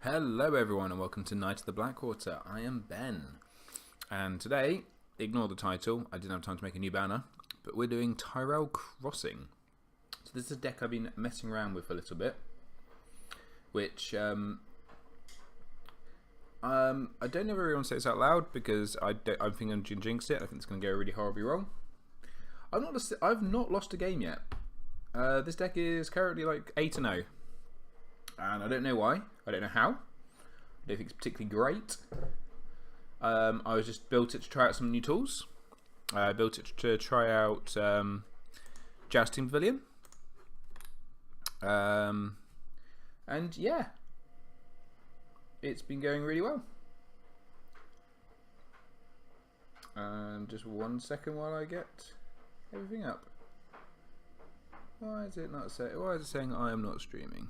Hello everyone and welcome to Night of the Blackwater. I am Ben. And today, ignore the title, I didn't have time to make a new banner, but we're doing Tyrell Crossing. So this is a deck I've been messing around with a little bit, which I don't know if everyone say this out loud because I'm thinking I'm going to jinx it. I think it's going to go really horribly wrong. I've not lost a game yet. This deck is currently like 8-0. And I don't know why. I don't know how. I don't think it's particularly great. I was just built it to try out some new tools. I built it to try out Jousting Pavilion. And yeah, it's been going really well. Just 1 second while I get everything up. Why is it not saying? Why is it saying I am not streaming?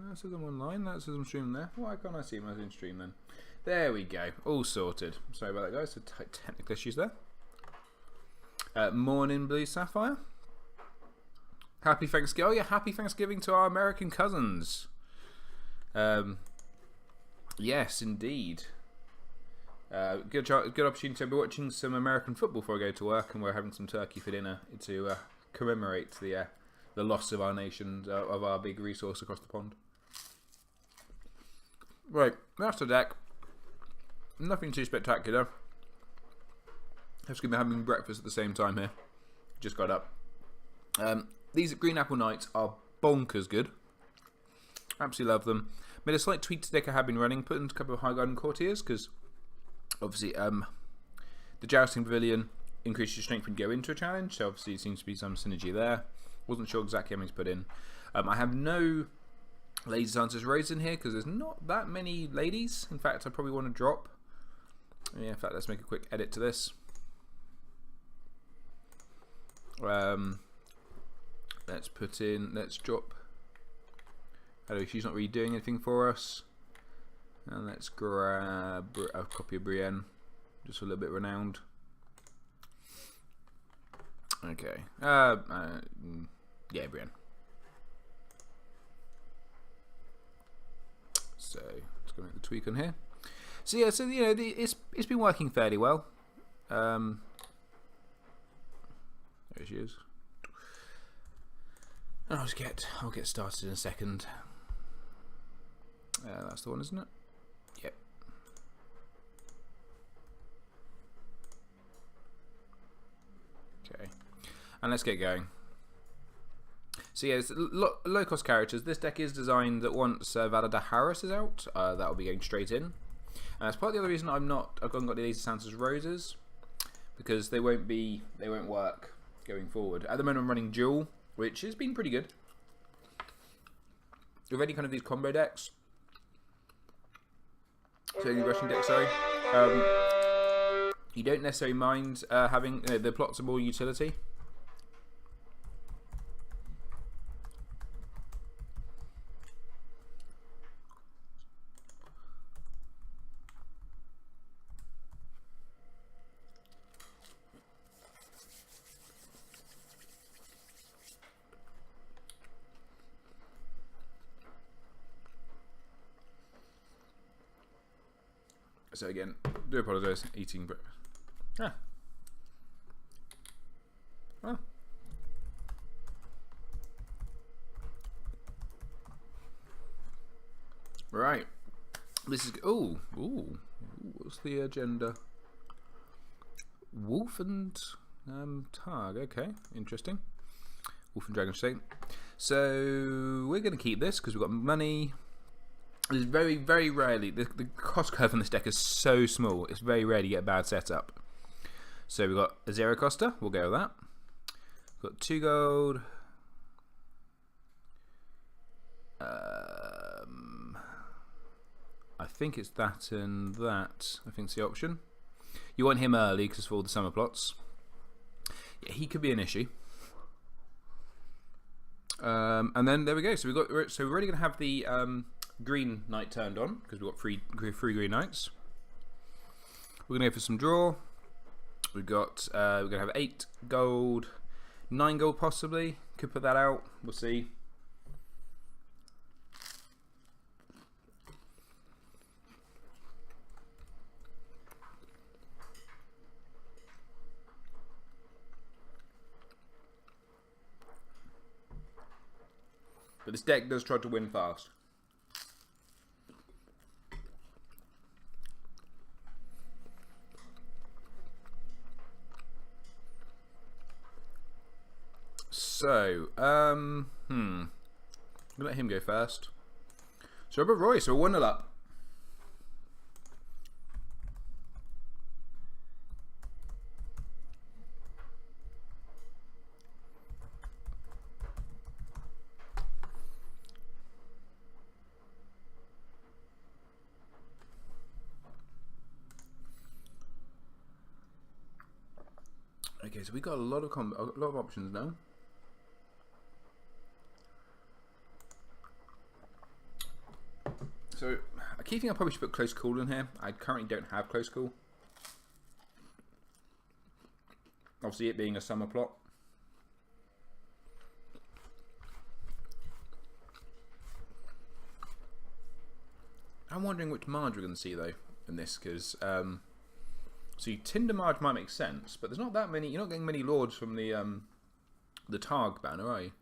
That says I'm online, that says I'm streaming there. Why can't I see my own stream then? There we go, all sorted. Sorry about that guys, so technical issues there. Morning Blue Sapphire. Happy Thanksgiving. Oh yeah, happy Thanksgiving to our American cousins. Yes, indeed. Good opportunity to be watching some American football before I go to work, and we're having some turkey for dinner to commemorate the loss of our nation, of our big resource across the pond. Right, that's the deck. Nothing too spectacular. Just gonna be having breakfast at the same time here. Just got up. These Green Apple Knights are bonkers good. Absolutely love them. Made a slight tweak to the deck I have been running. Put in a couple of High Garden Courtiers because obviously the Jousting Pavilion increases your strength when you go into a challenge. So obviously it seems to be some synergy there. Wasn't sure exactly how many to put in. I have no Ladies Answers Rose in here because there's not that many ladies. In fact, I probably want to drop. Yeah, in fact, let's make a quick edit to this. Let's drop. Hello, she's not really doing anything for us. And let's grab a copy of Brienne, just a little bit renowned. Okay. Yeah, Brienne. So let's go make the tweak on here. So yeah, so you know, it's been working fairly well. There she is. And I'll get started in a second. That's the one, isn't it? Yep. Okay. And let's get going. So yeah, it's low cost characters. This deck is designed that once Valada Harris is out, that'll be going straight in. And that's part of the other reason I've got the Lady Santa's Roses, because they won't work going forward. At the moment I'm running Duel, which has been pretty good. With any kind of these combo decks, so any rushing decks, sorry, you don't necessarily mind having the plots of more utility. So again, do apologise, eating breakfast. Oh. Right. This is what's the agenda? Wolf and Targ. Okay, interesting. Wolf and Dragon State. So we're going to keep this because we've got money. There's very, very rarely, the cost curve on this deck is so small, it's very rare to get a bad setup. So we've got a Zero Coster, we'll go with that. We've got 2 gold. I think it's that and that, I think it's the option. You want him early because of all the summer plots. Yeah, he could be an issue. And then there we go, so we're already going to have the Green Knight turned on because we've got three Green Knights. We're gonna go for some draw. We're gonna have 8 gold, 9 gold possibly. Could put that out. We'll see. But this deck does try to win fast. So, I'm gonna let him go first. So Robert Royce, so we're 1-0 up. Okay, so we got a lot of options now. So a key thing I probably should put close call in here. I currently don't have close call. Obviously, it being a summer plot. I'm wondering which Marge we're going to see though in this, because see, Tinder Marge might make sense, but there's not that many. You're not getting many lords from the Targ banner, are you?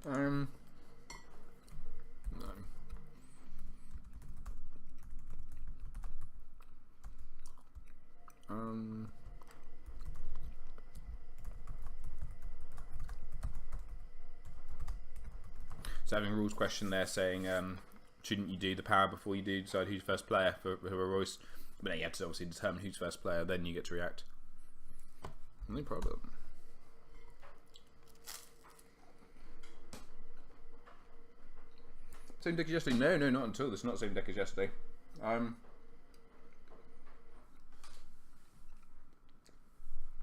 No. So having a rules question there saying, shouldn't you do the power before you do decide who's first player for Royce? But then you have to obviously determine who's first player, then you get to react. No problem. Same deck as yesterday? No, not until. It's not the same deck as yesterday. Not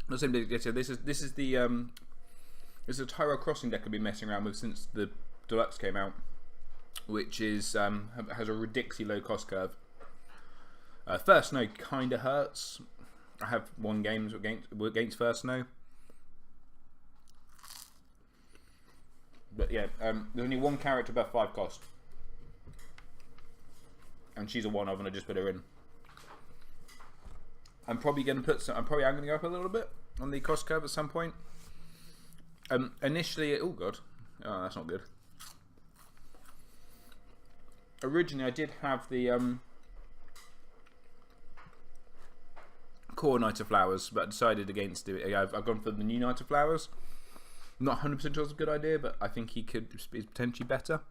the same deck as yesterday. This is a Tyrell Crossing deck I've been messing around with since the Deluxe came out, which is has a ridiculously low cost curve. First Snow kind of hurts. I have won games against First Snow. But yeah, there's only one character above 5 cost. And she's a 1-of, and I just put her in. I'm probably going to put some. I'm probably going to go up a little bit on the cost curve at some point. Initially, oh god, oh that's not good. Originally, I did have the core Knight of Flowers, but I decided against it. I've gone for the new Knight of Flowers. I'm not 100% sure it's a good idea, but I think he could be potentially better.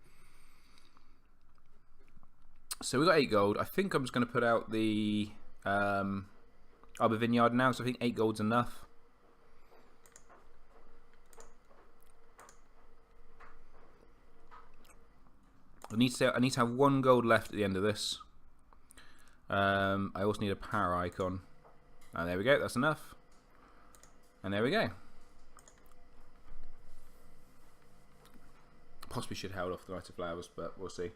So we got 8 gold. I think I'm just going to put out the Arbor Vineyard now, so I think 8 gold's enough. I need to have 1 gold left at the end of this. I also need a power icon. And there we go, that's enough. And there we go. Possibly should hold off the Knight of Flowers, but we'll see.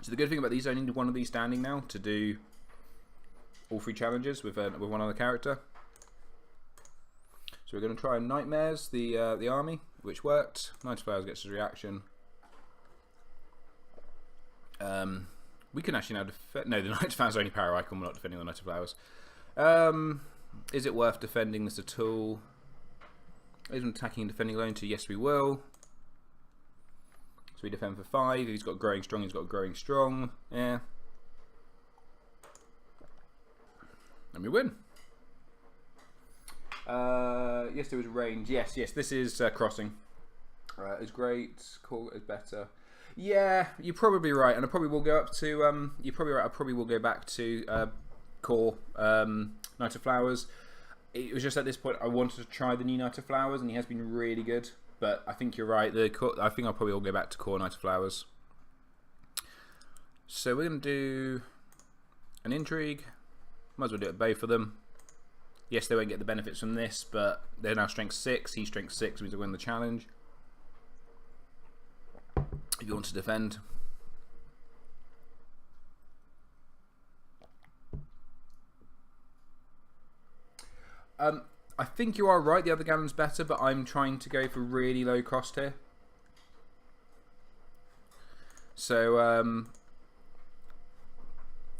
So the good thing about these, I only need one of these standing now to do all 3 challenges with one other character. So we're going to try Nightmares, the army, which worked. Knight of Flowers gets his reaction. We can actually now defend. No, the Knight of Flowers is only power icon. We're not defending the Knight of Flowers. Is it worth defending this at all? Is attacking and defending alone to? Yes, we will. So we defend for 5. If he's got growing strong, he's got growing strong. Yeah. And we win. Yes, there was range. Yes, this is crossing. It's great. Cool, it's better. Yeah, you're probably right, and I probably will go up to. You're probably right. I probably will go back to core Knight of Flowers. It was just at this point I wanted to try the new Knight of Flowers, and he has been really good. But I think you're right. I think I'll probably all go back to core Knight of Flowers. So we're going to do an intrigue. Might as well do it both of them. Yes, they won't get the benefits from this, but they're now strength 6. He's strength 6, means to win the challenge. If you want to defend. I think you are right, the other Gallon's better, but I'm trying to go for really low cost here. So,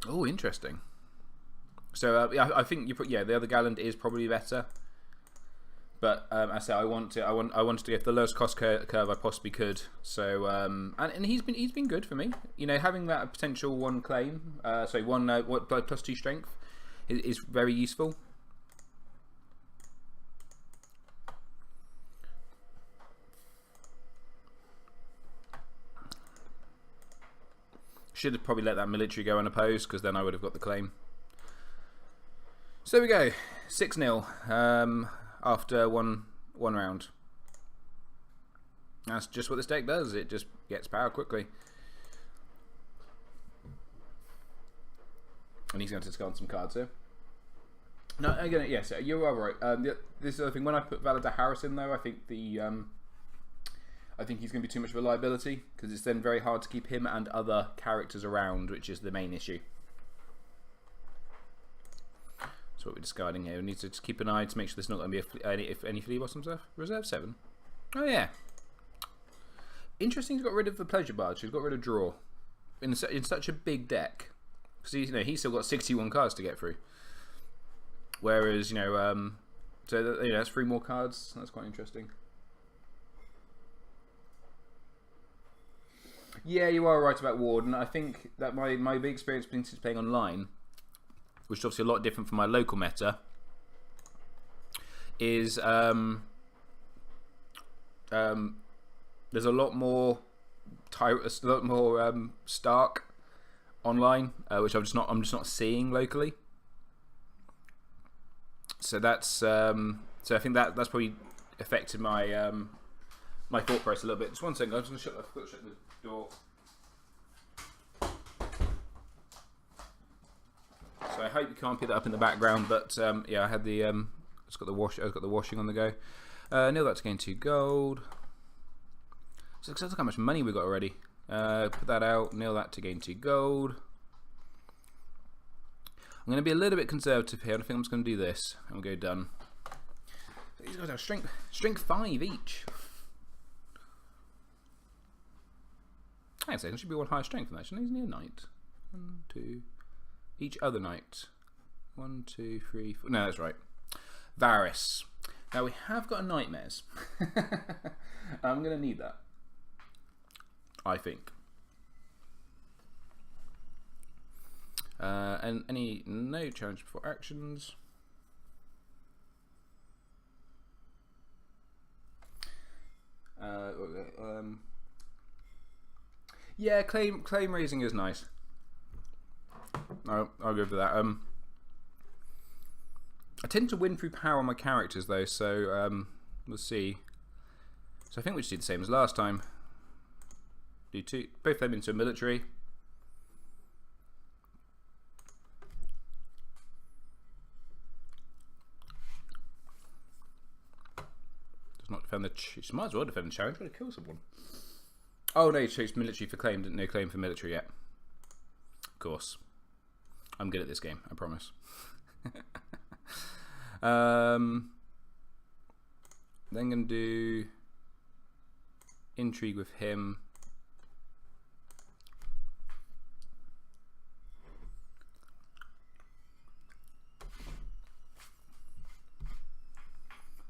oh, interesting. So, yeah, I think you put, yeah, the other Gallant is probably better. But I say I wanted to get the lowest cost curve I possibly could. So and he's been good for me. You know, having that potential one claim, one plus 2 strength is very useful. Should have probably let that military go unopposed, because then I would have got the claim. So there we go, 6-0 after one round. That's just what this deck does. It just gets power quickly. And he's going to discard some cards here. No, again, yes, you are right. This is the other thing. When I put Valadar Harris in, though, I think I think he's going to be too much of a liability, because it's then very hard to keep him and other characters around, which is the main issue. That's what we're discarding here. We need to just keep an eye to make sure there's not going to be any flea bottoms left. Reserve 7. Oh yeah. Interesting. He's got rid of the pleasure barge. He's got rid of draw in such a big deck, because he's still got 61 cards to get through. Whereas so that's 3 more cards. That's quite interesting. Yeah, you are right about Ward, and I think that my big experience playing online, which is obviously a lot different from my local meta, is there's a lot more Stark online, which I'm just not seeing locally. So that's so I think that's probably affected my my thought process a little bit. Just one second, I'm just going to shut the door. So I hope you can't pick that up in the background, but yeah, I had the I've got the washing on the go. Nil that to gain 2 gold. So look how much money we got already. Put that out. Nil that to gain 2 gold. I'm going to be a little bit conservative here. I think I'm just going to do this and we'll go done. These guys have strength 5 each. Hang on a second, there should be one higher strength than that, shouldn't he? Isn't he a knight? 1, 2. Each other knight. 1, 2, 3, 4. No, that's right. Varys. Now we have got a nightmares. I'm going to need that, I think. And no challenge before actions. Yeah, claim raising is nice. I'll go for that. I tend to win through power on my characters though, so we'll see. So I think we should do the same as last time. Do 2, both them into a military. Does not defend the. She might as well defend the challenge. Try to kill someone. Oh no, he chose military for claim. No claim for military yet. Of course. I'm good at this game, I promise. Then gonna do intrigue with him.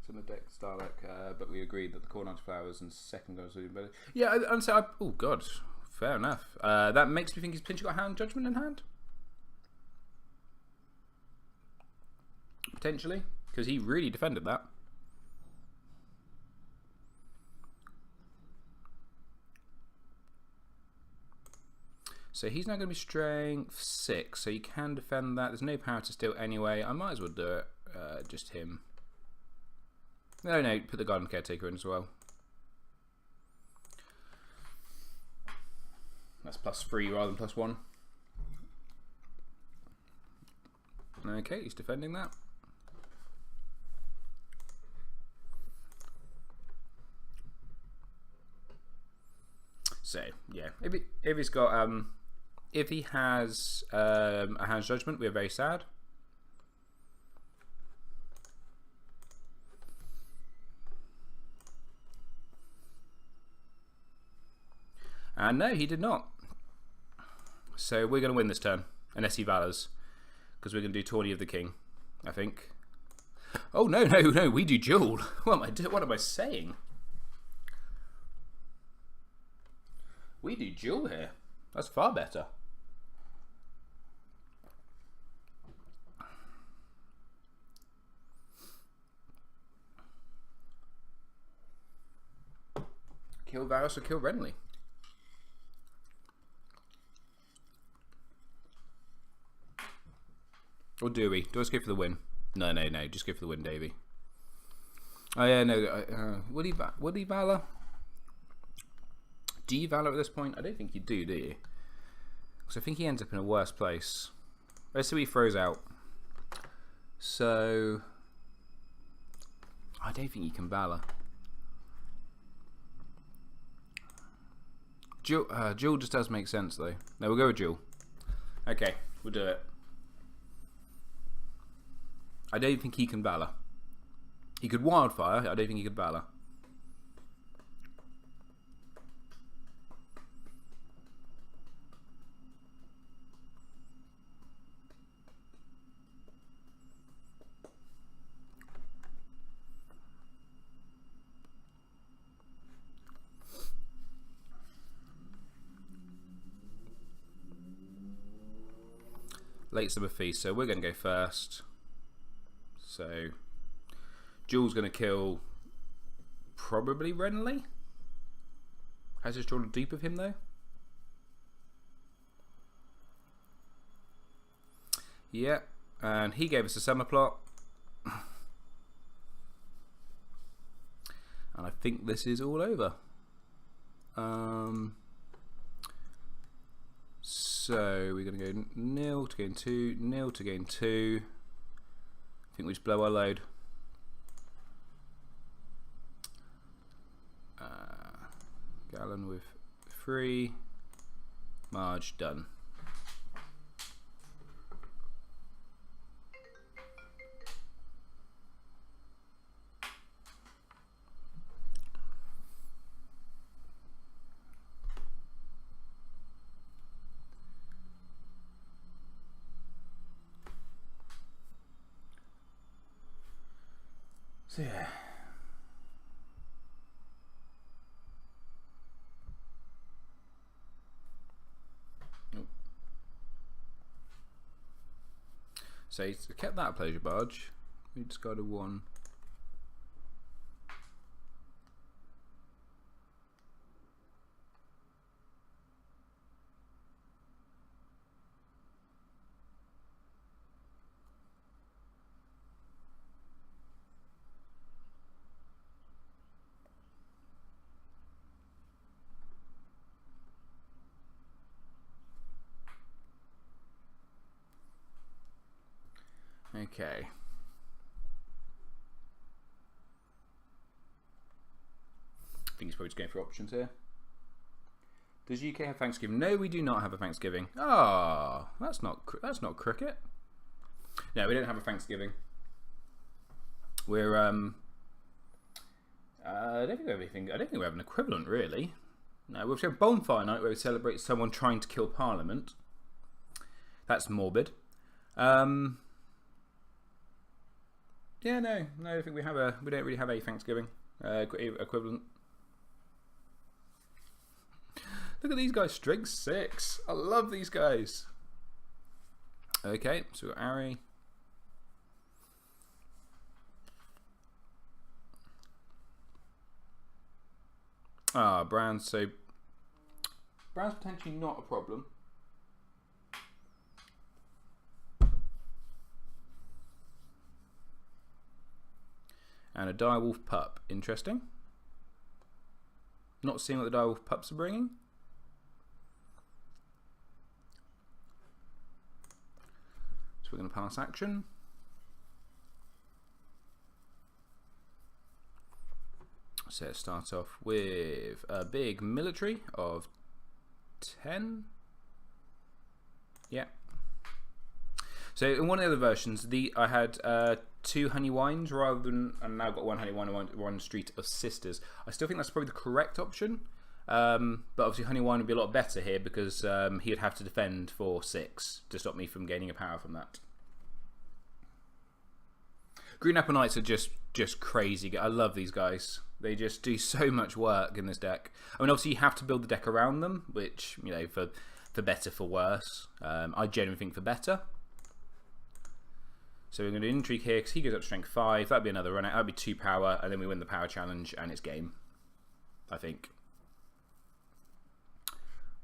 It's in the deck Starlight, but we agreed that the Cornite Flowers and second goes would be better. Yeah, and so oh god, fair enough. That makes me think he's potentially got hand judgment in hand. Potentially, because he really defended that. So he's now going to be strength 6, so you can defend that. There's no power to steal anyway. I might as well do it. Just him. No, put the Garden Caretaker in as well. That's +3 rather than +1. Okay, he's defending that. Yeah. If he's got if he has a hand's judgment, we're very sad. And no, he did not. So we're going to win this turn, unless he valors, because we're going to do Tourney of the King, I think. Oh no, we do duel. What am I saying? We do duel here. That's far better. Kill Varus or kill Renly? Or do we? Do I just go for the win? No. Just go for the win, Davey. Oh yeah, no. Would he valor? Do you valor at this point? I don't think you do you? Because I think he ends up in a worse place. Let's see what he throws out. So I don't think you can valor. Duel just does make sense though. No, we'll go with duel. Okay, we'll do it. I don't think he can valor. He could wildfire. I don't think he could valor. Late summer feast. So we're going to go first. So Duel's going to kill probably Renly. Has just drawn a dupe of him though. Yeah, and he gave us a summer plot. And I think this is all over. So we're going to go nil to gain 2, nil to gain 2. I think we just blow our load. Gallon with 3. Marge done. So yeah. So he's kept that pleasure barge. We just got a 1. Okay. I think he's probably just going for options here. Does UK have Thanksgiving? No, we do not have a Thanksgiving. Ah, that's not cricket. No, we don't have a Thanksgiving. We're I don't think we have anything. I don't think we have an equivalent really. No, we've got Bonfire Night where we celebrate someone trying to kill Parliament. That's morbid. Yeah, no, I think we don't really have a Thanksgiving equivalent. Look at these guys, strength 6. I love these guys. Okay, so we've got Ari. Brown. So Brown's potentially not a problem. And a direwolf pup. Interesting. Not seeing what the direwolf pups are bringing. So we're going to pass action. So let's start off with a big military of 10. Yeah. So in one of the other versions, I had 2 honey wines rather than, and now got 1 honey wine and 1 street of sisters. I still think that's probably the correct option, but obviously honey wine would be a lot better here because he would have to defend for 6 to stop me from gaining a power from that. Green Apple Knights are just crazy. I love these guys. They just do so much work in this deck. I mean, obviously you have to build the deck around them, which, you know, for better, for worse. I genuinely think for better. So we're going to do Intrigue here because he goes up to Strength 5. That'd be another run out. That'd be 2 power, and then we win the power challenge, and it's game, I think.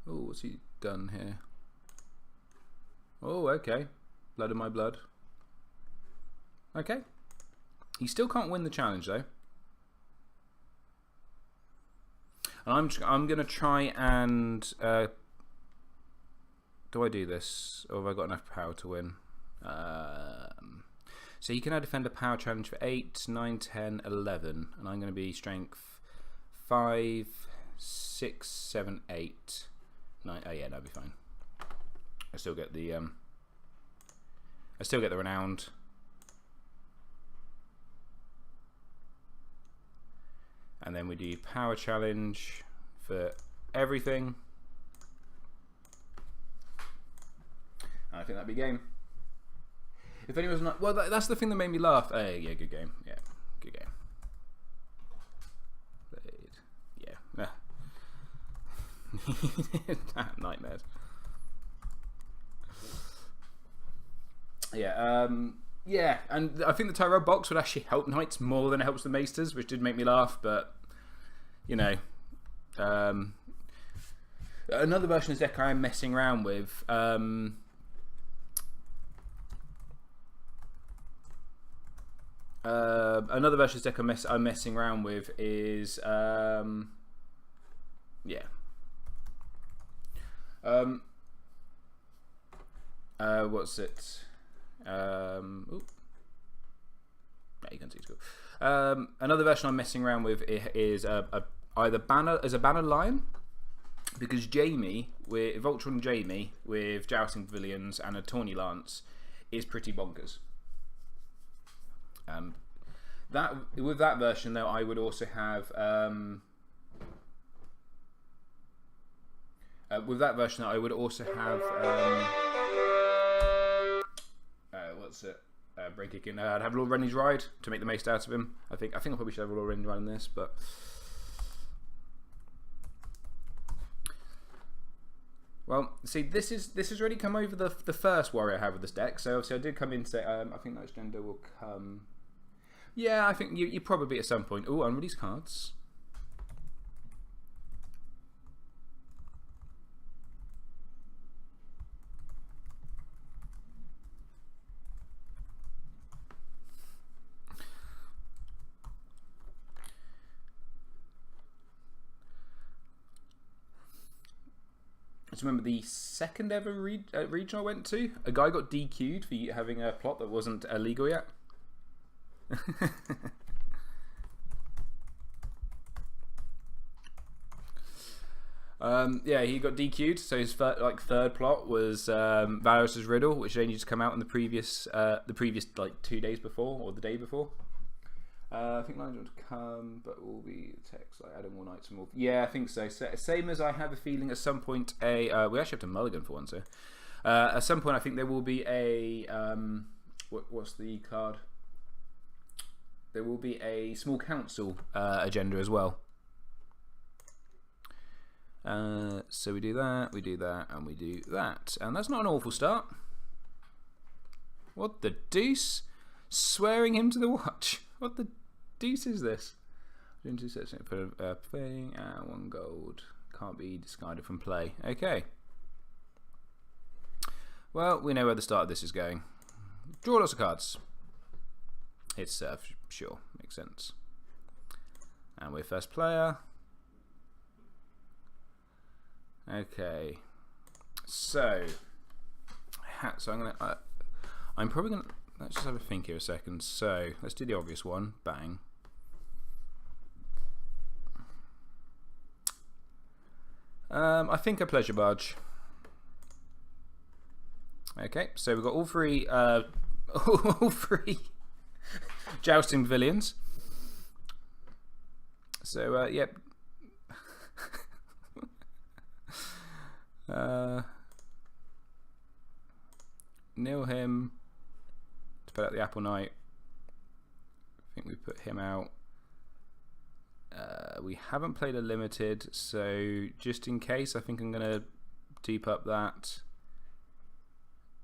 Oh, what's he done here? Oh, okay. Blood of my blood. Okay. He still can't win the challenge, though. And I'm going to try and... do I do this? Or have I got enough power to win? So he can now defend a power challenge for 8, 9, 10, 11. And I'm going to be strength 5, 6, 7, 8, 9. Oh yeah, that'll be fine. I still get the renowned. And then we do power challenge for everything. And I think that'd be game. If anyone's not, well, that's the thing that made me laugh. Yeah, good game. Yeah, good game. Yeah. Nightmares. Yeah. Yeah, and I think the Tyrell box would actually help Knights more than it helps the Maesters, which did make me laugh. But you know, another version of this deck I am messing around with. Another version of this deck I'm messing around with is yeah. What's it? Oop. Yeah, you can see it's cool. Another version I'm messing around with is either banner as a banner lion, because Jamie with Voltron Jamie with Jousting Pavilions and a Tawny Lance is pretty bonkers. That with that version though, I would also have with that version I would also have what's it? Brain kicking. I'd have Lord Renly's Ride to make the most out of him. I think I probably should have Lord Renly's Ride in this, but well, see, this has already come over the first warrior I have with this deck. So obviously I did come in to say I think that gender will come. Yeah, I think you probably at some point. Oh, unreleased cards. I just remember the second ever region I went to, a guy got DQ'd for having a plot that wasn't illegal yet. Yeah, he got DQ'd. So his third plot was Varus's Riddle, which had only just come out in the previous like 2 days before or the day before. I think lines want to come, but will be text like adding more knights and more. Yeah, I think so. Same as I have a feeling at some point we actually have to mulligan for one. So at some point I think there will be a what's the card? There will be a small council agenda as well. So we do that, and we do that, and that's not an awful start. What the deuce? Swearing him to the watch. What the deuce is this? Doing 2 sets for playing and 1 gold. Can't be discarded from play. Okay. Well, we know where the start of this is going. Draw lots of cards. Hit serve, sure, makes sense. And we're first player. Okay. So I'm probably gonna. Let's just have a think here a second. So let's do the obvious one. Bang. I think a pleasure barge. Okay, so we've got all three all three jousting pavilions. So yep. Nil him to put out the Apple Knight. I think we put him out. We haven't played a limited, so just in case, I think I'm going to deep up that.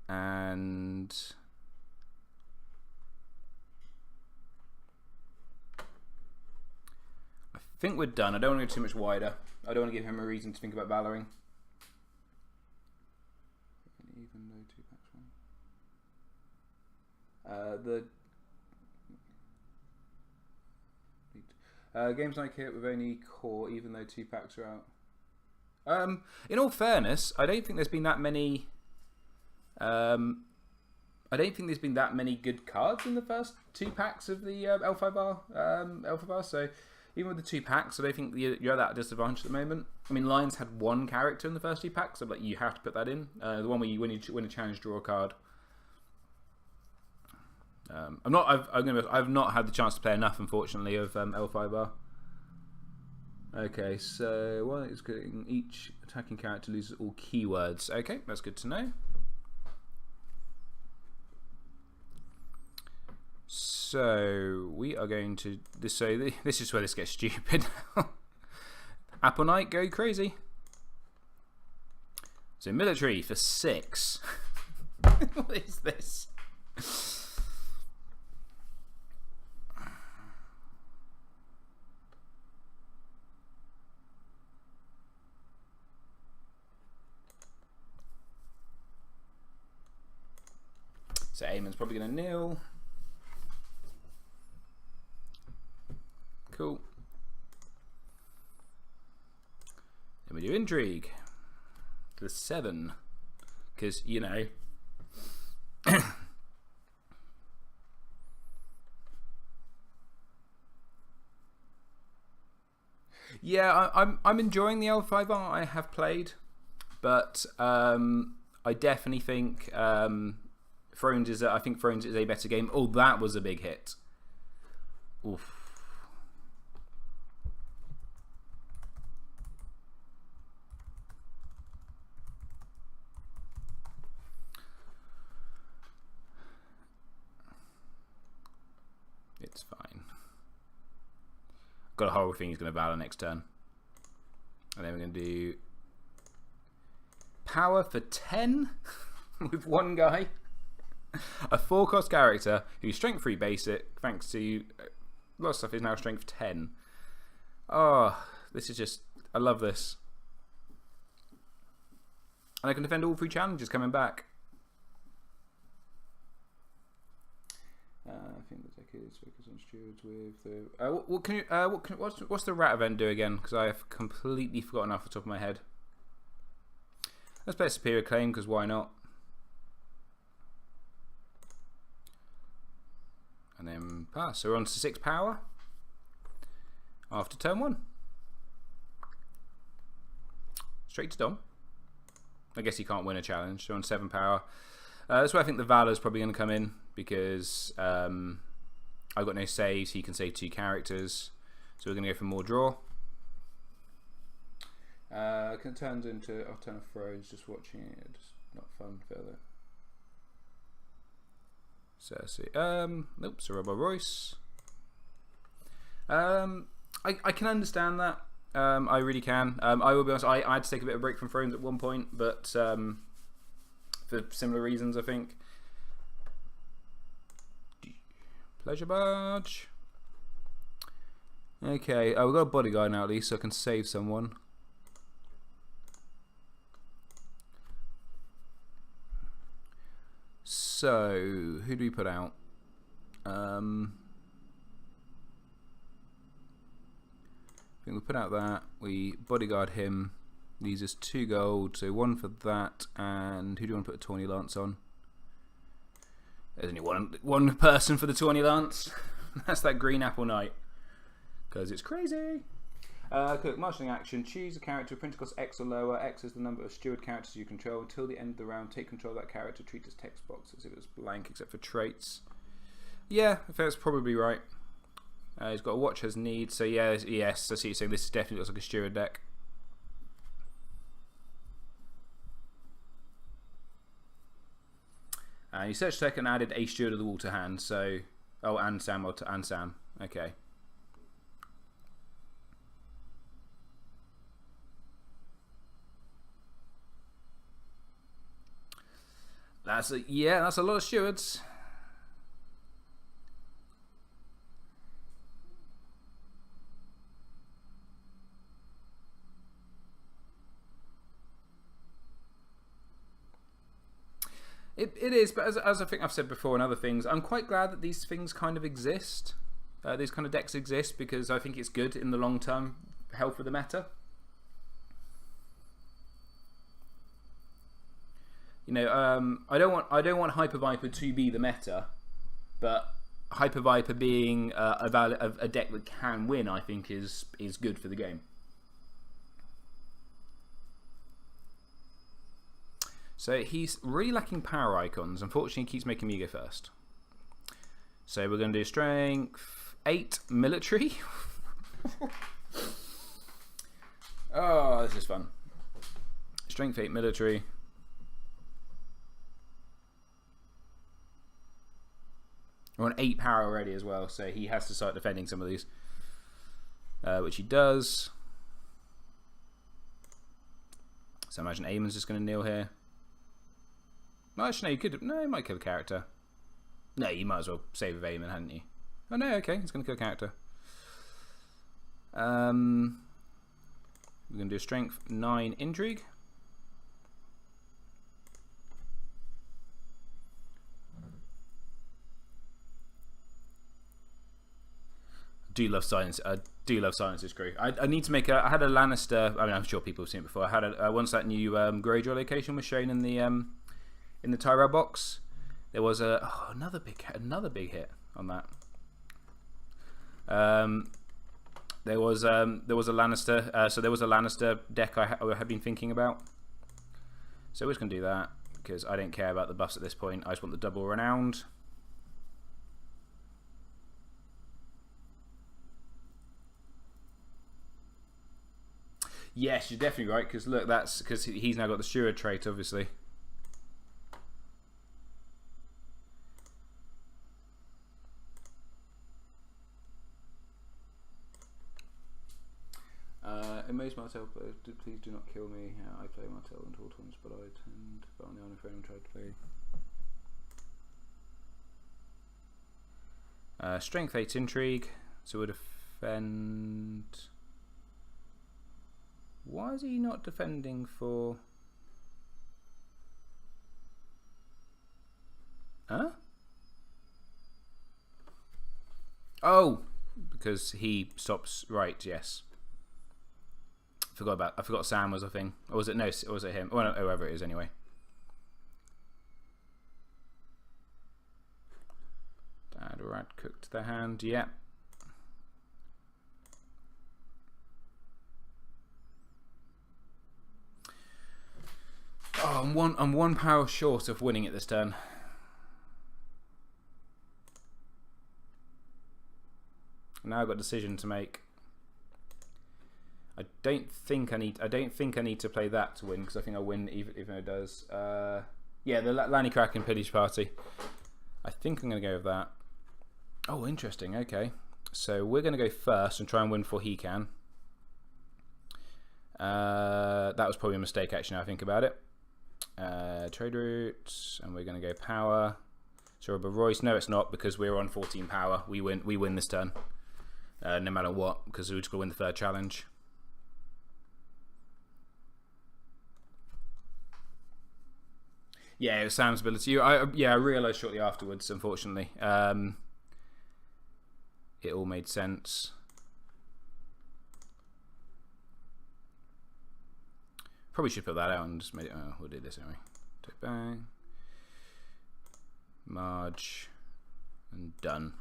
And I think we're done. I don't want to go too much wider. I don't want to give him a reason to think about Valoring. Even though 2 packs one. Games like it with only core, even though 2 packs are out. In all fairness, I don't think there's been that many. I don't think there's been that many good cards in the first 2 packs of the L5R Alpha Bar. So even with the 2 packs, I don't think you're at that disadvantage at the moment. I mean, Lions had 1 character in the first 2 packs, so like you have to put that in. The one where you when you win a challenge, draw a card. I've not had the chance to play enough, unfortunately, of L5R. Okay, so well, it's getting each attacking character loses all keywords. Okay, that's good to know. So we are going to this is where this gets stupid. Apple Knight, go crazy. So military for 6. What is this? So Eamon's probably going to nil. Cool. Then we do intrigue. The 7. Because, you know. Yeah, I'm enjoying the L5R I have played. But I definitely think Thrones is I think Thrones is a better game. Oh, that was a big hit. Oof. It's fine. Got a horrible thing he's going to Valor next turn. And then we're going to do power for 10 with 1 guy. A 4-cost character who's strength 3 basic, thanks to a lot of stuff, is now strength 10. Oh, this is just, I love this. And I can defend all 3 challenges coming back. I think the deck is focus on stewards with the. What's the rat event do again? Because I have completely forgotten off the top of my head. Let's play a superior claim, because why not? And then pass. So we're on to 6 power after turn 1. Straight to Dom. I guess he can't win a challenge. So on 7 power. That's where I think the Valor's probably going to come in, because I've got no saves. He can save 2 characters. So we're going to go for more draw. It turns into a turn of Thrones, just watching it. It's not fun further. Cersei. Nope, Sir Robert Royce. I can understand that. I really can. I will be honest, I had to take a bit of a break from Thrones at one point, but for similar reasons, I think. Pleasure Barge. Okay, we've got a bodyguard now at least, so I can save someone. So, who do we put out? I think we put out that. We bodyguard him. These is 2 gold, so 1 for that. And who do you want to put a Tawny Lance on? There's only one person for the Tawny Lance. That's that green Apple Knight. Because it's crazy. Cook, marshalling action. Choose a character, print cost X or lower. X is the number of steward characters you control. Until the end of the round, take control of that character. Treat as text box as if it was blank except for traits. Yeah, I think that's probably right. He's got a watch has need, so yeah, yes, I see you saying this definitely looks like a steward deck. And you searched tech and added a steward of the wall to hand, so and Sam okay. That's a lot of stewards. It is, but as I think I've said before in other things, I'm quite glad that these things kind of exist. These kind of decks exist because I think it's good in the long term health of the meta. You know, I don't want Hyper Viper to be the meta, but Hyper Viper being a deck that can win, I think is good for the game. So he's really lacking power icons. Unfortunately, he keeps making me go first. So we're going to do strength 8 military. Oh, this is fun. Strength 8 military. We're on 8 power already as well, so he has to start defending some of these, which he does. So I imagine Eamon's just going to kneel here. No, actually, no, you could. No, you might kill a character. No, you might as well save with Eamon, hadn't you? Oh no, okay, he's going to kill a character. We're going to do a strength 9 intrigue. I do love silence. I do love Silence's crew. I need to make a. I had a Lannister. I mean, I'm sure people have seen it before. I had once that new Greyjoy location was shown in the Tyrell box. There was another big hit on that. There was a Lannister. So there was a Lannister deck I had been thinking about. So we're just gonna do that because I don't care about the buffs at this point. I just want the double renowned. Yes, you're definitely right, because look, that's because he's now got the steward trait, obviously. In most Martell players, please do not kill me. I play Martell in all times, but I tend, but on the other friend, tried to play. Strength 8 intrigue, so we'll defend. Why is he not defending for? Huh? Oh, because he stops. Right. Yes. I forgot Sam was a thing. Or was it no? Or was it him? Well, no, whoever it is, anyway. Dad rat cooked the hand. Yeah. Oh, I'm one power short of winning it this turn. Now I've got a decision to make. I don't think I need to play that to win, because I think I'll win even though it does. Yeah, the Lanny Kraken Pillage Party. I think I'm going to go with that. Oh, interesting. Okay, so we're going to go first and try and win before he can. That was probably a mistake, actually, now I think about it. Trade route, and we're going to go power. Cerebral Royce. No, it's not, because we're on 14 power. We win this turn, no matter what, because we're just going to win the third challenge. Yeah, it was Sam's ability. I realised shortly afterwards, unfortunately. It all made sense. Probably should put that out and just made it. Oh, we'll do this anyway. Take bang. Marge. And done.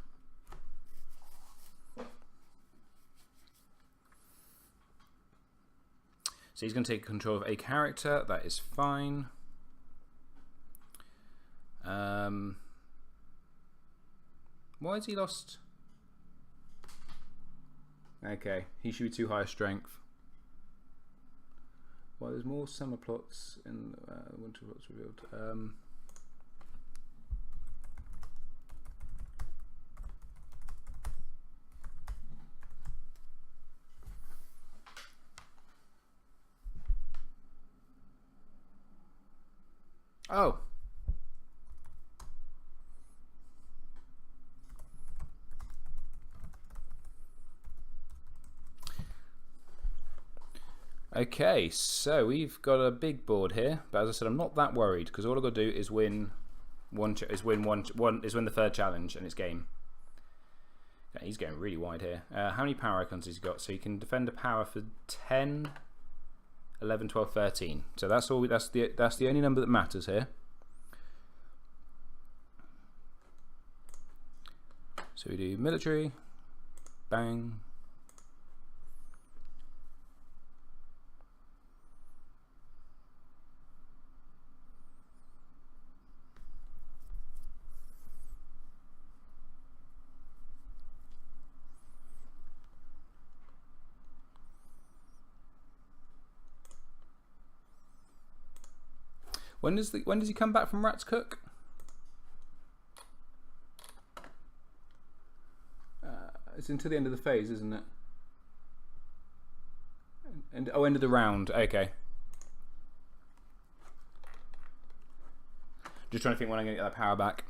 So he's going to take control of a character. That is fine. Why has he lost? Okay, he should be too high a strength. Well, there's more summer plots in winter plots revealed. Oh. Okay, so we've got a big board here, but as I said, I'm not that worried because all I've got to do is win the third challenge and it's game. Okay, he's going really wide here. How many power icons has he got? So he can defend a power for 10, 11, 12, 13. So that's all. That's the only number that matters here. So we do military, bang. When does he come back from Rat's Cook? It's until the end of the phase, isn't it? End of the round. Okay. Just trying to think when I'm going to get that power back.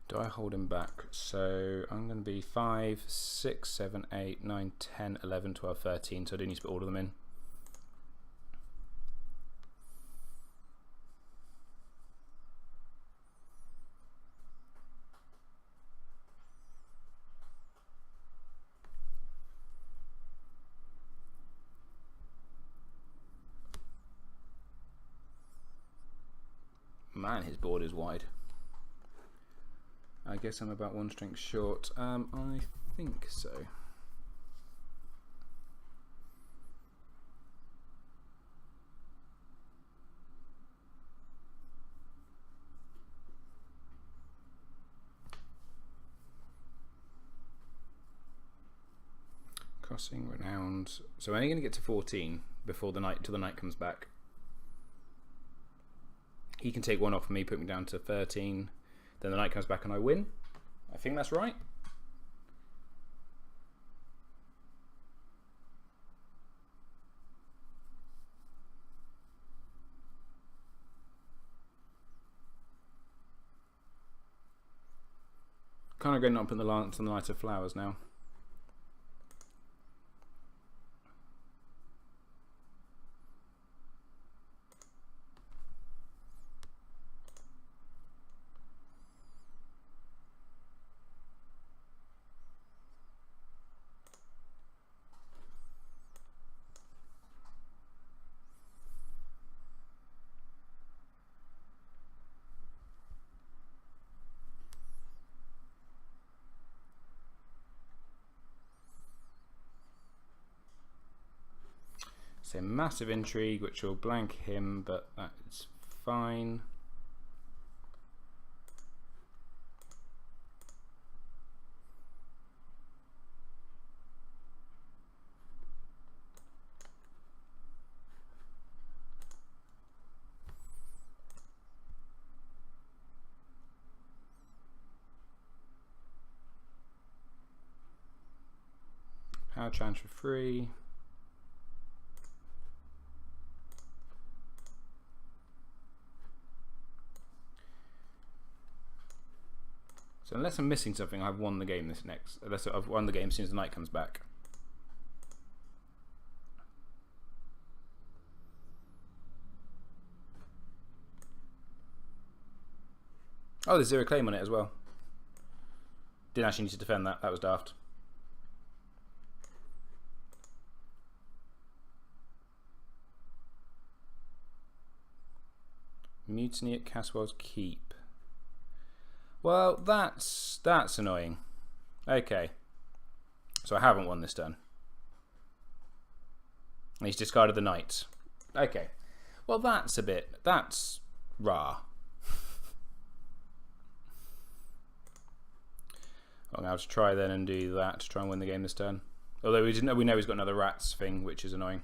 Do I hold him back? So I'm going to be 5, 6, 7, 8, 9, 10, 11, 12, 13. So I do need to put all of them in. Man, his board is wide. I guess I'm about one strength short. I think so. Crossing, renowned. So I'm only going to get to 14 before the night, till the night comes back. He can take one off of me, put me down to 13. Then the night comes back and I win. I think that's right. Kind of going up in the lance and the Night of Flowers now. So massive intrigue, which will blank him, but that's fine. Power challenge for free. So unless I'm missing something, I've won the game unless I've won the game as soon as the night comes back. Oh, there's 0 claim on it as well. Didn't actually need to defend that. That was daft. Mutiny at Caswell's Keep. Well, that's annoying. Okay. So I haven't won this turn. And he's discarded the knight. Okay. Well, that's rah. I'm going to have to try then and do that to try and win the game this turn. Although we know he's got another rats thing, which is annoying.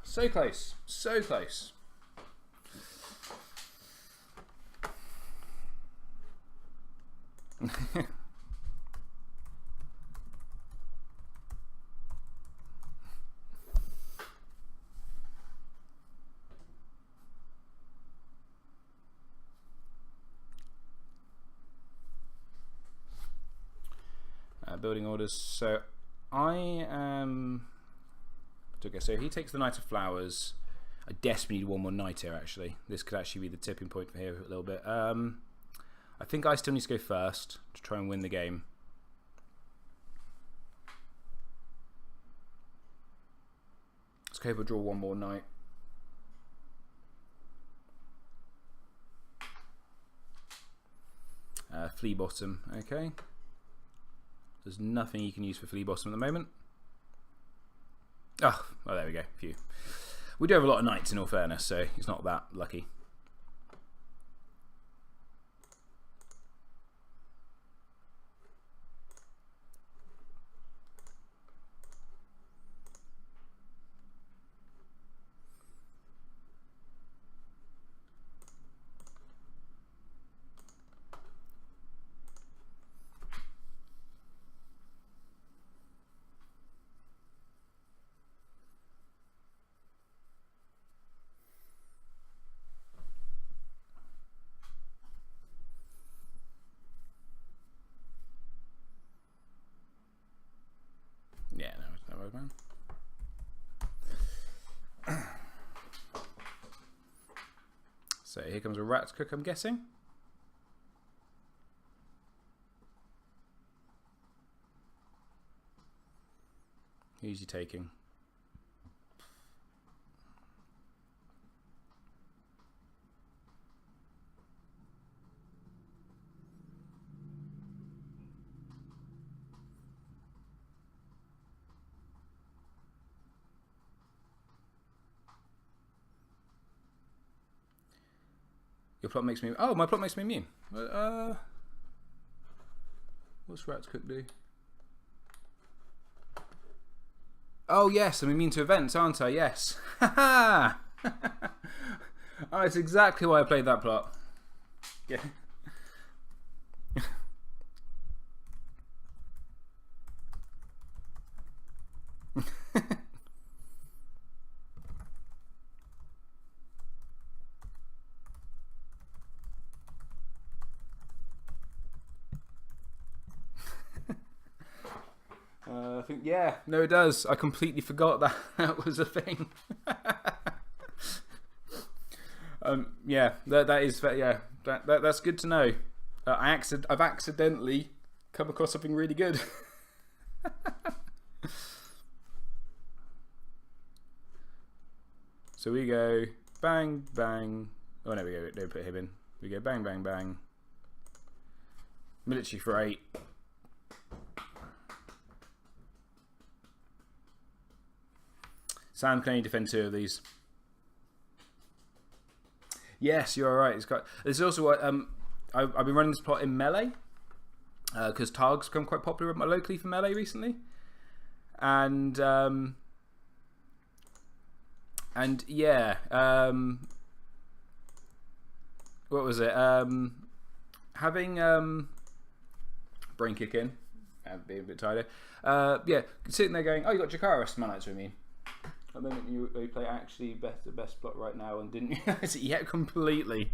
So close. So close. Building orders. So I am. Okay, so he takes the Knight of Flowers. I desperately need one more knight here. Actually, this could actually be the tipping point for here a little bit. I think I still need to go first to try and win the game. Let's go for draw one more knight. Flea bottom. Okay. There's nothing you can use for flea bottom at the moment. Oh, well, there we go. Phew. We do have a lot of knights in all fairness, so he's not that lucky. Yeah, no, it's not road man. So here comes a rat cook, I'm guessing. Who's he taking? Your plot makes me... Oh, my plot makes me immune. What's Rat's Cook do? Oh, yes, I'm immune to events, aren't I? Yes. Ha ha! Oh, it's exactly why I played that plot. Yeah. I think, yeah, no, it does. I completely forgot that that was a thing. Yeah, that is, yeah, that's good to know. I've accidentally come across something really good. So we go bang bang. Oh no, we go. Don't put him in. We go bang bang bang. Military for 8. Sam can only defend 2 of these. Yes, you're right. It's got. This is also what I've been running this plot in melee because Targ's become quite popular locally for melee recently, and yeah, what was it? Having brain kick in, being a bit tired. Yeah, sitting there going, "Oh, you got Jakara Manites with me." At the moment you play actually best plot right now, and didn't you? Yeah, completely.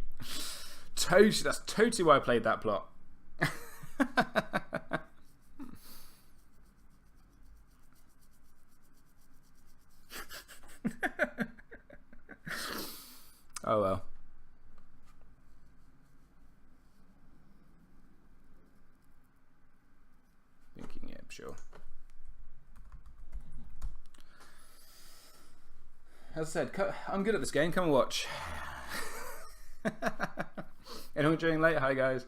Totally, that's totally why I played that plot. sure. As I said, I'm good at this game. Come and watch. Anyone joining late? Hi guys.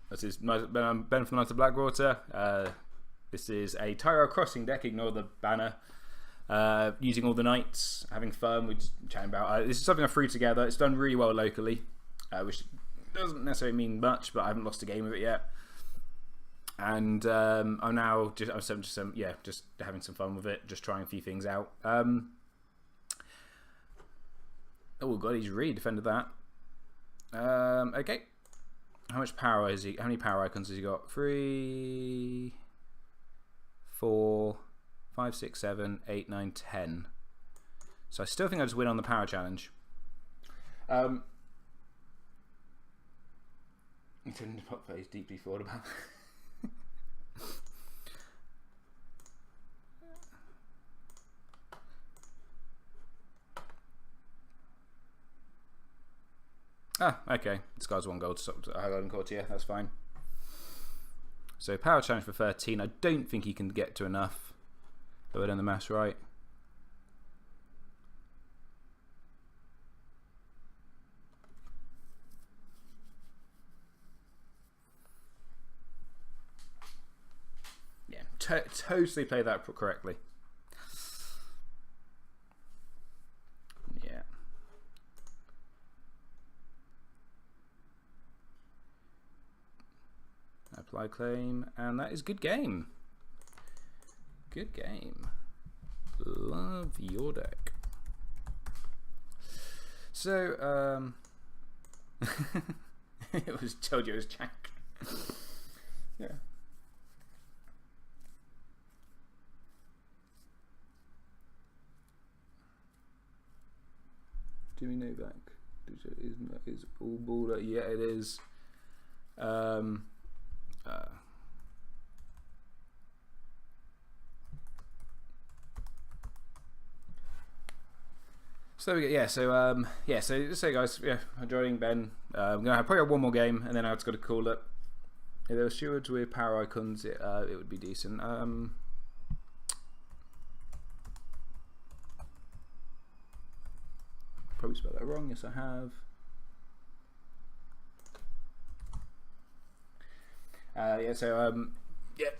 This is Ben from the Knights of Blackwater. This is a Tyrell Crossing deck. Ignore the banner. Using all the knights, having fun. We're just chatting about. This is something I threw together. It's done really well locally, which doesn't necessarily mean much, but I haven't lost a game with it yet. And I'm now just having some fun with it, just trying a few things out. Oh god, he's really defended that. Okay, how much power is he? How many power icons has he got? 3, 4, 5, 6, 7, 8, 9, 10. So I still think I just win on the power challenge. He didn't put plays deeply thought about. Okay. This guy's 1 gold. High golden courtier. That's fine. So power challenge for 13. I don't think he can get to enough. Have I done the maths right? Yeah, totally play that correctly. Yeah. Apply claim, and that is good game. Good game. Love your deck. So, it was told you it was Jack. Yeah. Jimmy Novak is all baller. Yeah, it is. So we get, so just say guys, I'm joining Ben. I'm gonna probably have 1 more game, and then I've just got to call it. If there were stewards with power icons, it would be decent. Probably spelled that wrong. Yes, I have.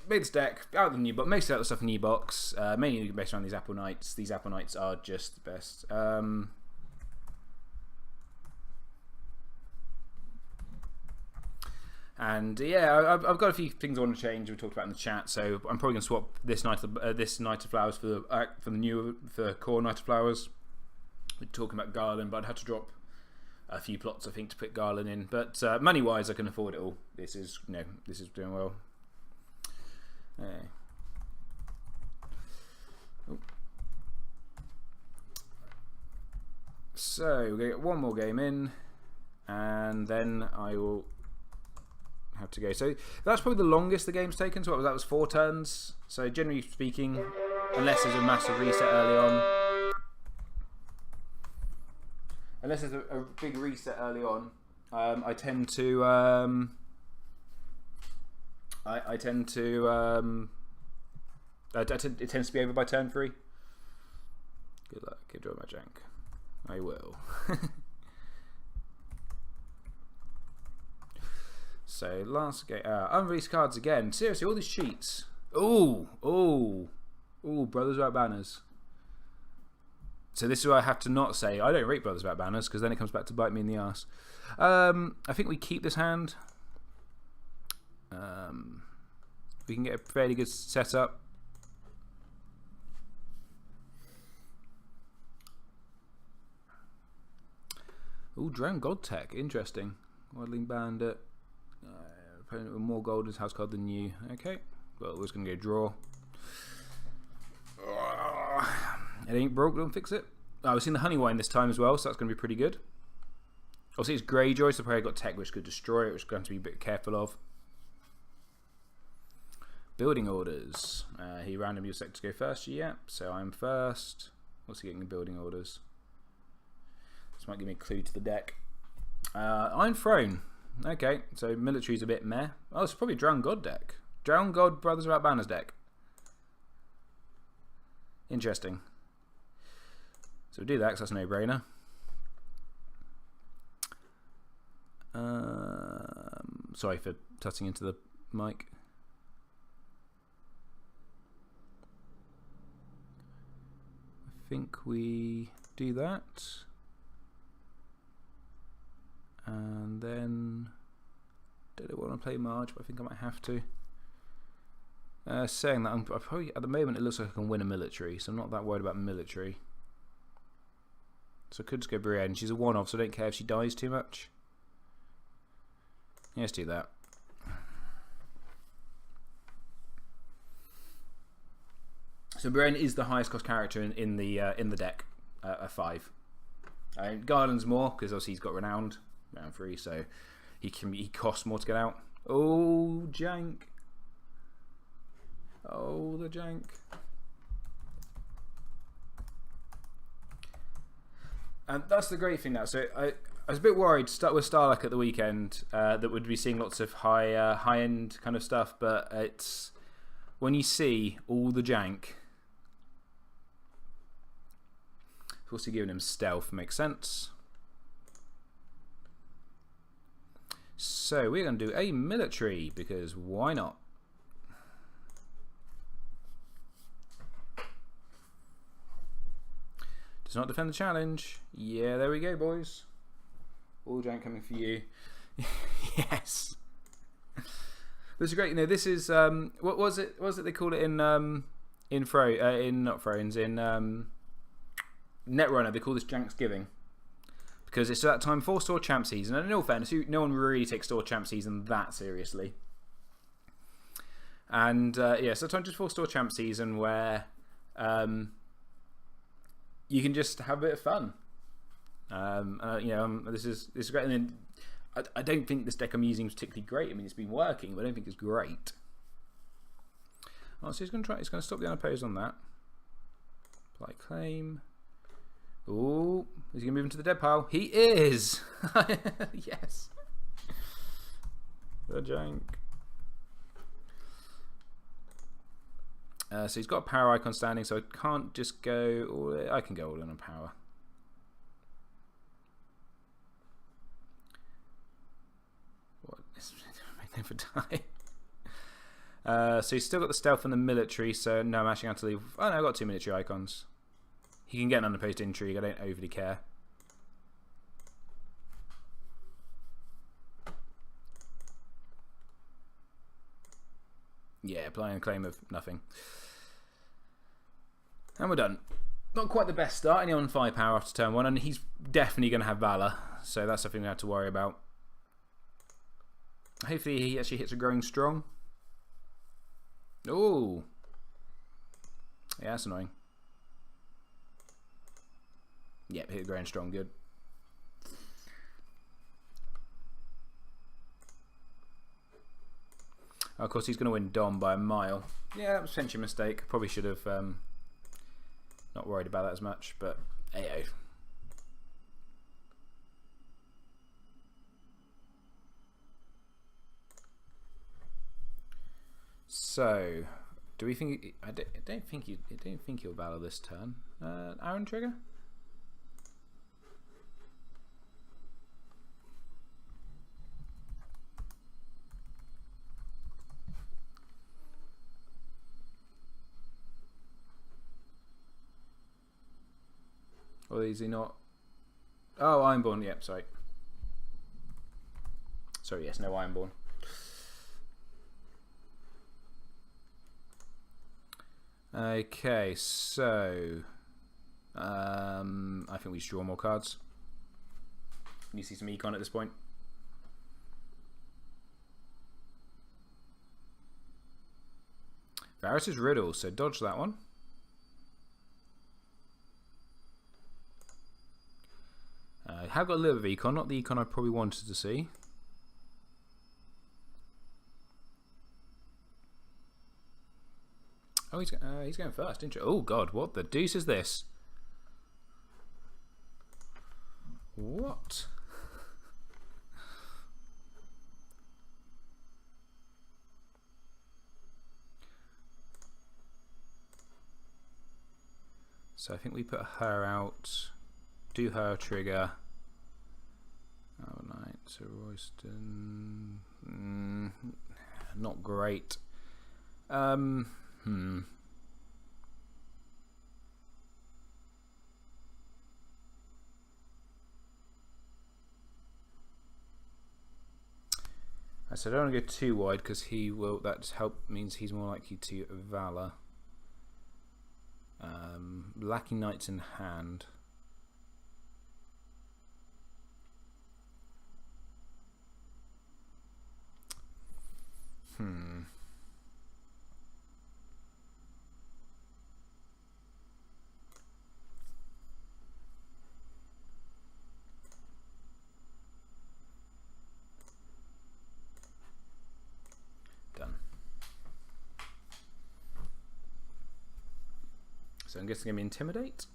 Made this deck out of the new box. Most of the stuff in the new box, mainly based around these Apple Knights. These Apple Knights are just the best. And yeah, I've got a few things I want to change. We talked about in the chat, so I'm probably going to swap this Knight of Flowers for the core Knight of Flowers. We're talking about Garland, but I'd have to drop a few plots, I think, to put Garland in. But money wise, I can afford it all. This is doing well. So we're going to get 1 more game in, and then I will have to go. So that's probably the longest the game's taken. So that was 4 turns. So generally speaking, unless there's a massive reset early on, unless there's a big reset early on, it tends to be over by turn 3. Good luck. Enjoy my jank. I will. So last game, unreleased cards again. Seriously, all these cheats. Ooh, Brothers Without Banners. So this is where I have to not say I don't rate Brothers Without Banners, because then it comes back to bite me in the ass. I think we keep this hand. We can get a fairly good setup. Ooh, Drone God Tech, interesting. Waddling Bandit. Opponent with more gold is house card than you. Okay, well, we're just going to go draw. It ain't broke, don't fix it. We've seen the Honeywine this time as well, so that's going to be pretty good. Obviously, it's Greyjoy, so probably got tech which could destroy it, which we're going to be a bit careful of. Building orders. He randomly selected to go first. Yep, so I'm first. What's he getting in building orders? This might give me a clue to the deck. Iron Throne. Okay, so military's a bit meh. Oh, it's probably a Drowned God deck. Drown God Brothers Without Banners deck. Interesting. So we do that because that's a no-brainer. Sorry for tutting into the mic. I think we do that. And then... don't want to play Marge, but I think I might have to. Saying that, I'm probably, at the moment it looks like I can win a military, so I'm not that worried about military. So I could just go Brienne. She's a one-off, so I don't care if she dies too much. Yeah, let's do that. So Brienne is the highest cost character in the deck, a 5. Garland's more because obviously he's got renowned, round 3, so he costs more to get out. Oh, jank! Oh, the jank! And that's the great thing now. So I was a bit worried to start with Starlock at the weekend that we'd be seeing lots of high end kind of stuff, but it's when you see all the jank. Also giving him stealth makes sense. So we're going to do a military because why not? Does not defend the challenge. Yeah, there we go, boys. All jank coming for you. Yes. This is great. You know, this is what was it? What was it they called it in Netrunner? They call this Janksgiving because it's that time for store champ season. And in all fairness, no one really takes store champ season that seriously. And yeah, so time just for store champ season where you can just have a bit of fun. You know, this is great. And then I don't think this deck I'm using is particularly great. I mean, it's been working, but I don't think it's great. Oh, so he's going to try. He's going to stop the unopposed on that. Apply claim. Oh, is he going to move into the dead pile? He is. Yes. The jank. So he's got a power icon standing, so I can't just go. I can go all in on power. What? I never die. So he's still got the stealth and the military. So no, I'm actually going to leave. Oh no, I've got 2 military icons. He can get an unopposed intrigue. I don't overly care. Yeah, applying a claim of nothing. And we're done. Not quite the best start, only on 5 power after turn 1, and he's definitely going to have Valor, so that's something we have to worry about. Hopefully he actually hits a growing strong. Ooh. Yeah, that's annoying. Yep, hit growing strong, good. Of course, he's going to win Dom by a mile. Yeah, that was potentially a mistake. Probably should have not worried about that as much, but ayo. So, do we think? I don't think he'll valor this turn. Iron Trigger. Or is he not? Oh, Ironborn. Yep, sorry. Sorry, yes, no Ironborn. Okay, so I think we should draw more cards. You see some econ at this point. Varys' Riddle, so dodge that one. I have got a little bit of econ, not the econ I probably wanted to see. Oh, he's going first. Oh God, what the deuce is this? What? So I think we put her out, do her trigger. Oh, night, so Royston, not great. So I don't want to go too wide because he will. That means he's more likely to Valor. Lacking Knights in hand. Done. So I'm guessing going to be Intimidate.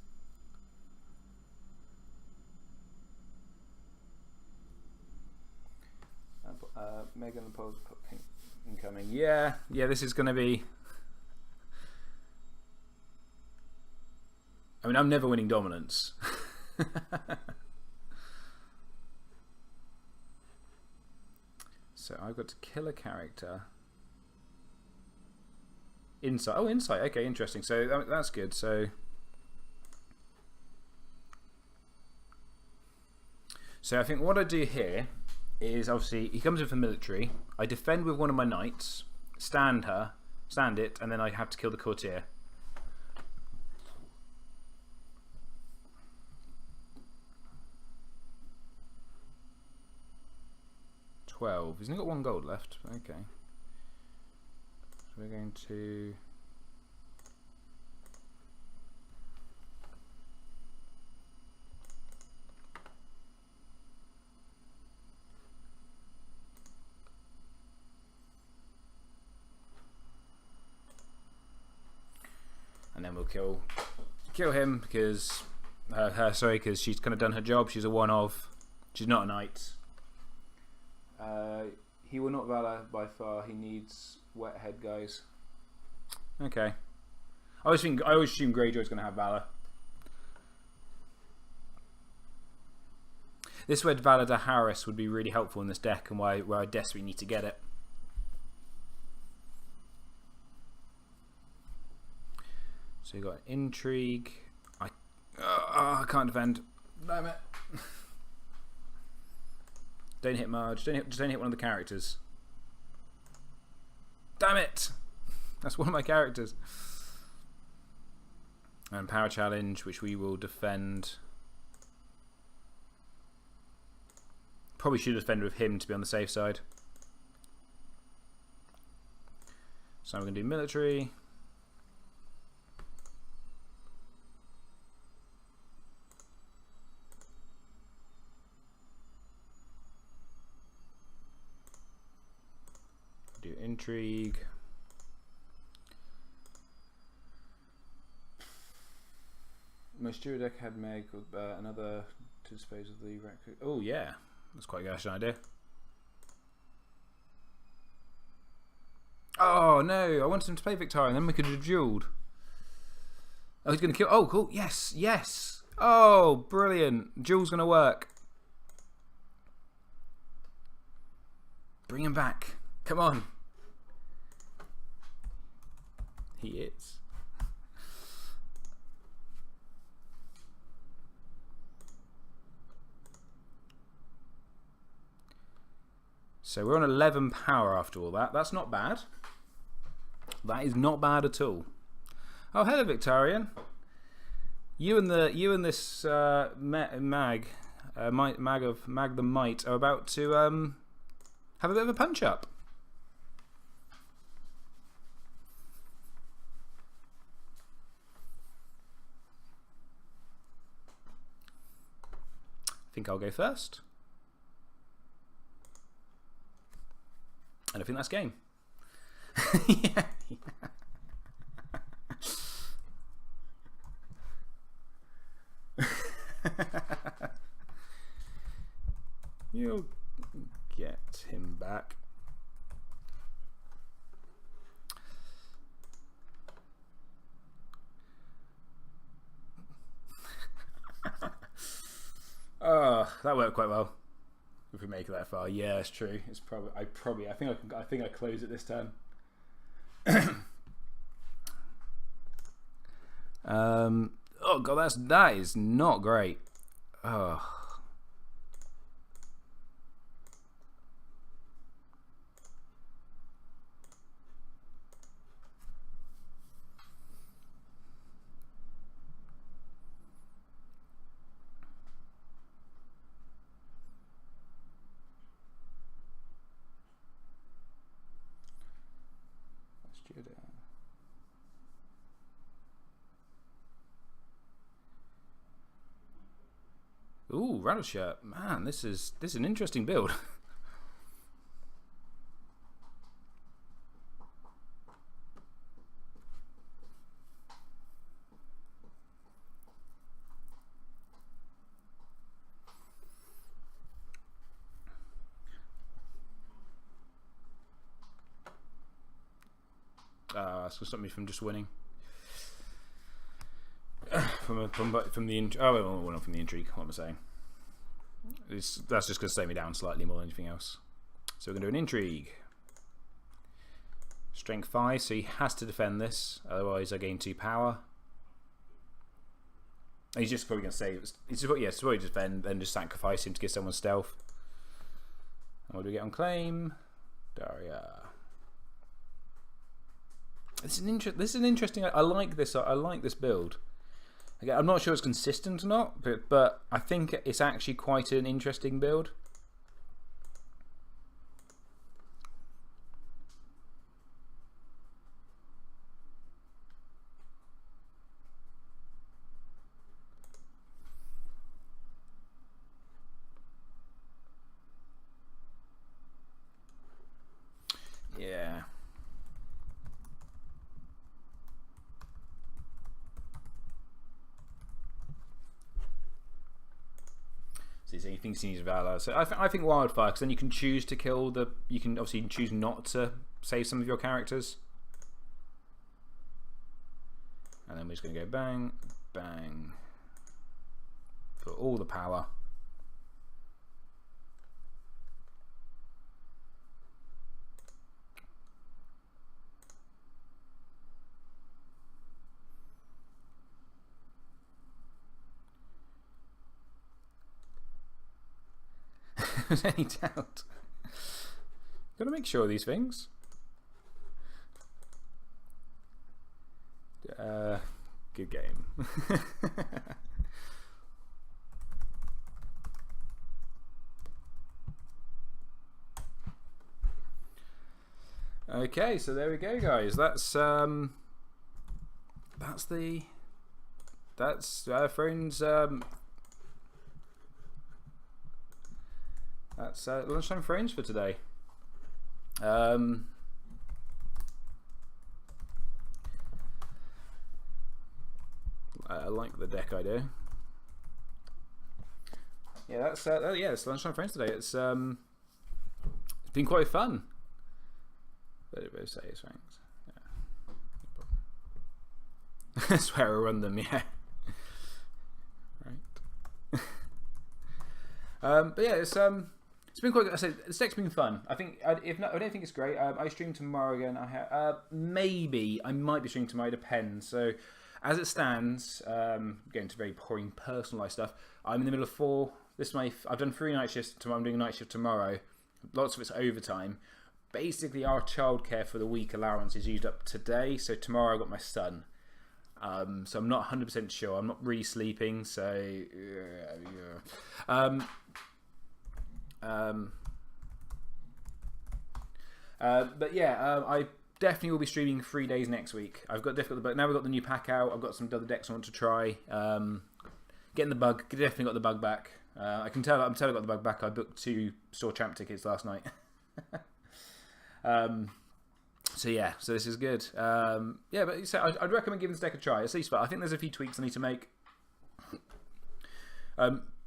Megan the Poles incoming. Yeah, this is going to be. I mean, I'm never winning dominance. So I've got to kill a character. Insight. Oh, insight. Okay, interesting. So that's good. So I think what I do here is, obviously he comes in for military. I defend with one of my knights, stand it, and then I have to kill the courtier. He's only got 1 gold left. Okay. So we're going to. And then we'll kill him because because she's kind of done her job. She's a one-of. She's not a knight. He will not Valor by far. He needs wet head guys. Okay. I always assume Greyjoy's going to have Valor. This is where Valor to Harris would be really helpful in this deck, and where I desperately need to get it. So you got intrigue. I can't defend. Damn it. Don't hit Marge. Just don't hit one of the characters. Damn it! That's one of my characters. And power challenge, which we will defend. Probably should have defended with him to be on the safe side. So I'm going to do military. Do intrigue. My steward deck had Meg with another to dispose of the record. Oh yeah, that's quite a gosh idea. Oh no, I wanted him to play Victoria and then we could have duelled. Oh, he's going to kill. Oh cool, yes, yes. Oh, brilliant. Duel's going to work. Bring him back. Come on. He is. So we're on 11 power after all that. That's not bad. That is not bad at all. Oh, hello, Victorian. You and this Mag the Might are about to have a bit of a punch up. I think I'll go first. And I think that's game. Yeah. You'll get him back. that worked quite well. If we make it that far, yeah, it's true. It's probably. I think I close it this turn. Oh god, that is not great. Oh. Ooh, rattle shirt. Man, this is an interesting build. It's gonna stop me from just winning. From the not from the intrigue. What am I saying? That's just going to slow me down slightly more than anything else. So we're going to do an intrigue. Strength 5, so he has to defend this, otherwise I gain 2 power. And he's just probably going to save. He's probably defend, then just sacrifice him to get someone stealth. And what do we get on claim? Daria. This is an interesting. I like this. I like this build. Again, I'm not sure it's consistent or not, but I think it's actually quite an interesting build. Yeah. So he thinks he needs Valor. So I think Wildfire, because then you can choose to kill the. You can obviously choose not to save some of your characters. And then we're just going to go bang, bang. For all the power. There's any doubt. Gotta make sure of these things. Good game. Okay, so there we go, guys. That's Thrones. That's Lunchtime Thrones for today. I like the deck idea. Yeah, that's it's Lunchtime Thrones today. It's been quite fun. But it say his ranks. Yeah. That's where I run them. Yeah. Right. But yeah, it's been quite good. I said this deck's been fun. I think if not, I don't think it's great. I stream tomorrow again. Maybe I might be streaming tomorrow. Depends. So as it stands, getting to very boring personalised stuff. I'm in the middle of 4. I've done 3 night shifts. I'm doing a night shift tomorrow. Lots of it's overtime. Basically, our childcare for the week allowance is used up today. So tomorrow I've got my son. So I'm not 100% sure. I'm not really sleeping. So yeah. But yeah, I definitely will be streaming 3 days next week. I've got definitely, but now we've got the new pack out. I've got some other decks I want to try. Getting the bug. Definitely got the bug back. I can tell. I'm telling I got the bug back. I booked 2 store champ tickets last night. So yeah, so this is good. Yeah, but so I'd recommend giving this deck a try at least. But I think there's a few tweaks I need to make.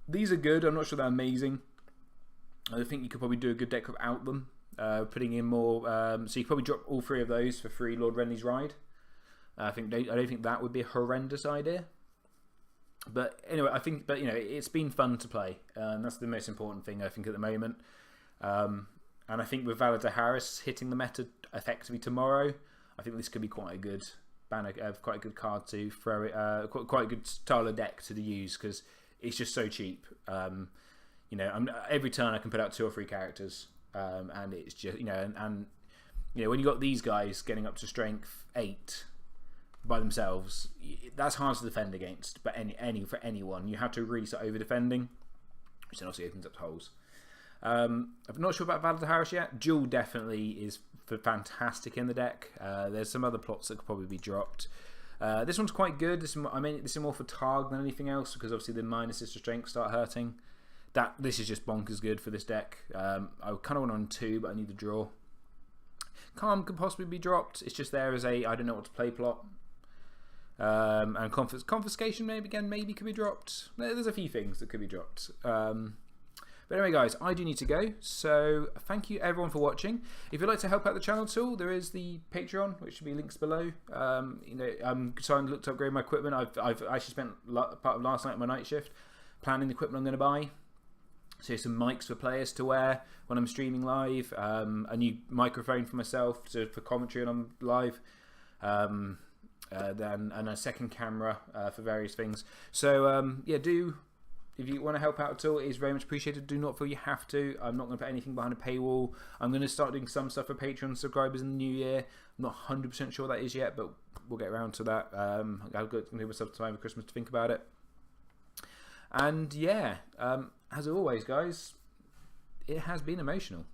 These are good. I'm not sure they're amazing. I think you could probably do a good deck without them. Putting in more, so you could probably drop all 3 of those for free Lord Renly's Ride. I don't think that would be a horrendous idea. But anyway, I think, but it's been fun to play. That's the most important thing I think at the moment. And I think with Valadar Harris hitting the meta effectively tomorrow, I think this could be quite a good banner, quite a good card to throw it, quite a good style of deck to use because it's just so cheap. Every turn I can put out 2 or 3 characters, and it's just when you got these guys getting up to strength 8 by themselves, that's hard to defend against. But for anyone, you have to really start over defending, which then also opens up holes. I'm not sure about Valadar Harris yet. Jewel definitely is fantastic in the deck. There's some other plots that could probably be dropped. This one's quite good. This is more for Targ than anything else because obviously the minuses to strength start hurting. This is just bonkers good for this deck. I kind of want on 2, but I need to draw. Calm could possibly be dropped. It's just there as a I don't know what to play plot. And confiscation maybe could be dropped. There's a few things that could be dropped. But anyway, guys, I do need to go. So thank you everyone for watching. If you'd like to help out the channel at all, there is the Patreon, which should be links below. I'm starting to look to upgrade my equipment. I've actually spent part of last night on my night shift planning the equipment I'm going to buy. So some mics for players to wear when I'm streaming live, a new microphone for myself for commentary when I'm live, and a second camera for various things. So if you want to help out at all, it is very much appreciated. Do not feel you have to. I'm not going to put anything behind a paywall. I'm going to start doing some stuff for Patreon subscribers in the new year. I'm not 100% sure that is yet, but we'll get around to that. I've got to give myself time for Christmas to think about it. And yeah, as always, guys, it has been emotional.